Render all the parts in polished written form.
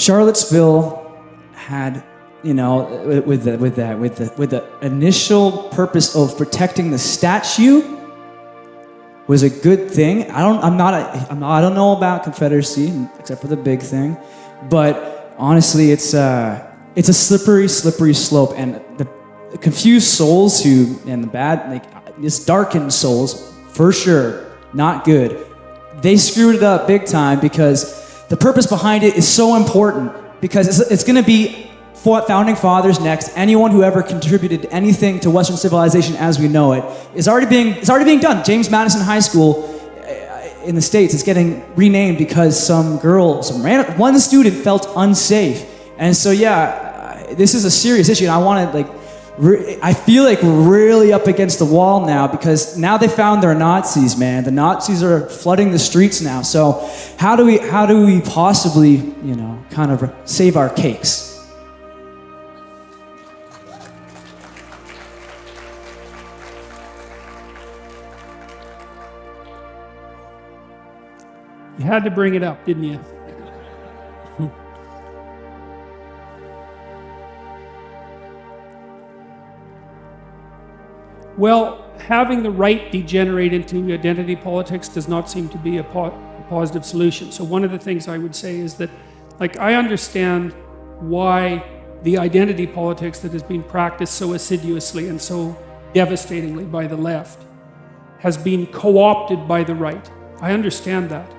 Charlottesville had, with the initial purpose of protecting the statue was a good thing. I don't know about Confederacy except for the big thing, but honestly, it's a slippery slope, and the confused souls and the bad, this darkened souls, for sure, not good. They screwed it up big time because the purpose behind it is so important, because it's going to be founding fathers next. Anyone who ever contributed anything to Western civilization as we know it is already being done. James Madison High School in the States is getting renamed because one student felt unsafe. And so, this is a serious issue, and I feel like we're really up against the wall now, because now they found their Nazis, man. The Nazis are flooding the streets now. So how do we possibly, kind of save our cakes? You had to bring it up, didn't you? Well, having the right degenerate into identity politics does not seem to be a positive solution. So one of the things I would say is that, I understand why the identity politics that has been practiced so assiduously and so devastatingly by the left has been co-opted by the right. I understand that.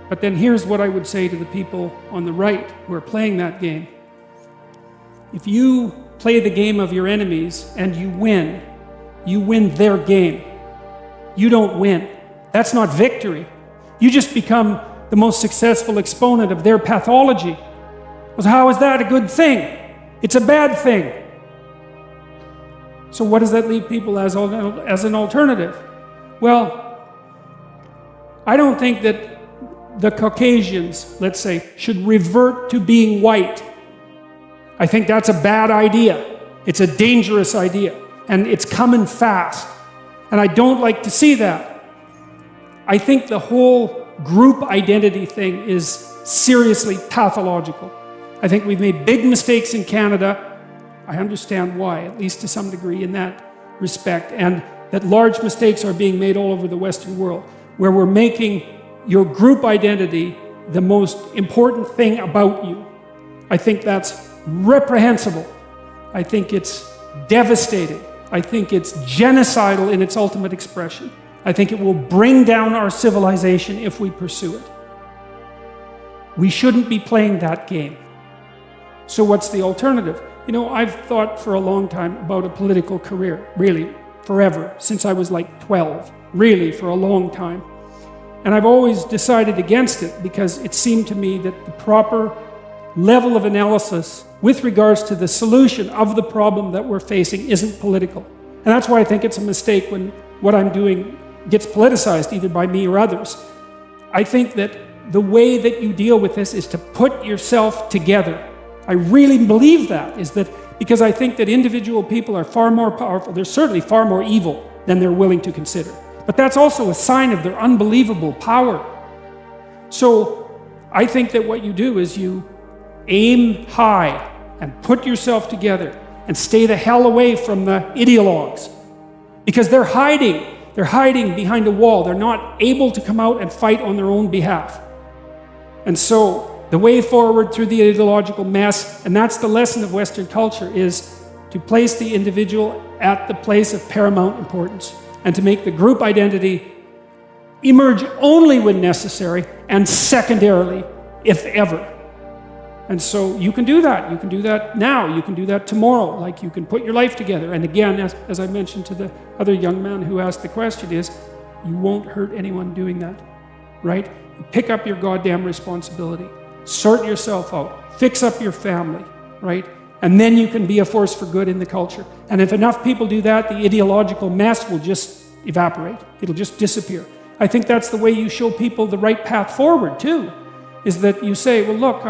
But then here's what I would say to the people on the right who are playing that game. If you play the game of your enemies and you win their game. You don't win. That's not victory. You just become the most successful exponent of their pathology. Well, how is that a good thing? It's a bad thing. So what does that leave people as an alternative? Well, I don't think that the Caucasians, let's say, should revert to being white. I think that's a bad idea. It's a dangerous idea. And it's coming fast. And I don't like to see that. I think the whole group identity thing is seriously pathological. I think we've made big mistakes in Canada. I understand why, at least to some degree in that respect. And that large mistakes are being made all over the Western world, where we're making your group identity the most important thing about you. I think that's reprehensible. I think it's devastating. I think it's genocidal in its ultimate expression. I think it will bring down our civilization if we pursue it. We shouldn't be playing that game. So what's the alternative? I've thought for a long time about a political career, really, forever, since I was 12, really, for a long time. And I've always decided against it because it seemed to me that the proper level of analysis with regards to the solution of the problem that we're facing isn't political. And that's why I think it's a mistake when what I'm doing gets politicized, either by me or others. I think that the way that you deal with this is to put yourself together. I really believe that, because I think that individual people are far more powerful. They're certainly far more evil than they're willing to consider. But that's also a sign of their unbelievable power. So I think that what you do is you aim high and put yourself together and stay the hell away from the ideologues, because they're hiding behind a wall. They're not able to come out and fight on their own behalf. And so the way forward through the ideological mess, and that's the lesson of Western culture, is to place the individual at the place of paramount importance and to make the group identity emerge only when necessary and secondarily, if ever. And so you can do that. You can do that now. You can do that tomorrow. You can put your life together. And again, as I mentioned to the other young man who asked the question, is you won't hurt anyone doing that, right? Pick up your goddamn responsibility. Sort yourself out. Fix up your family, right? And then you can be a force for good in the culture. And if enough people do that, the ideological mess will just evaporate. It'll just disappear. I think that's the way you show people the right path forward too, is that you say, well, look,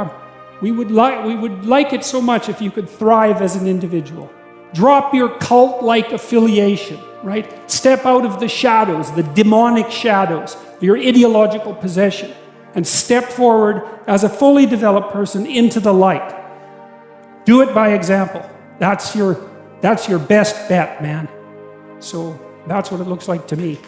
we would like it so much if you could thrive as an individual. Drop your cult-like affiliation, right? Step out of the shadows, the demonic shadows, your ideological possession, and step forward as a fully developed person into the light. Do it by example. That's your best bet, man. So that's what it looks like to me.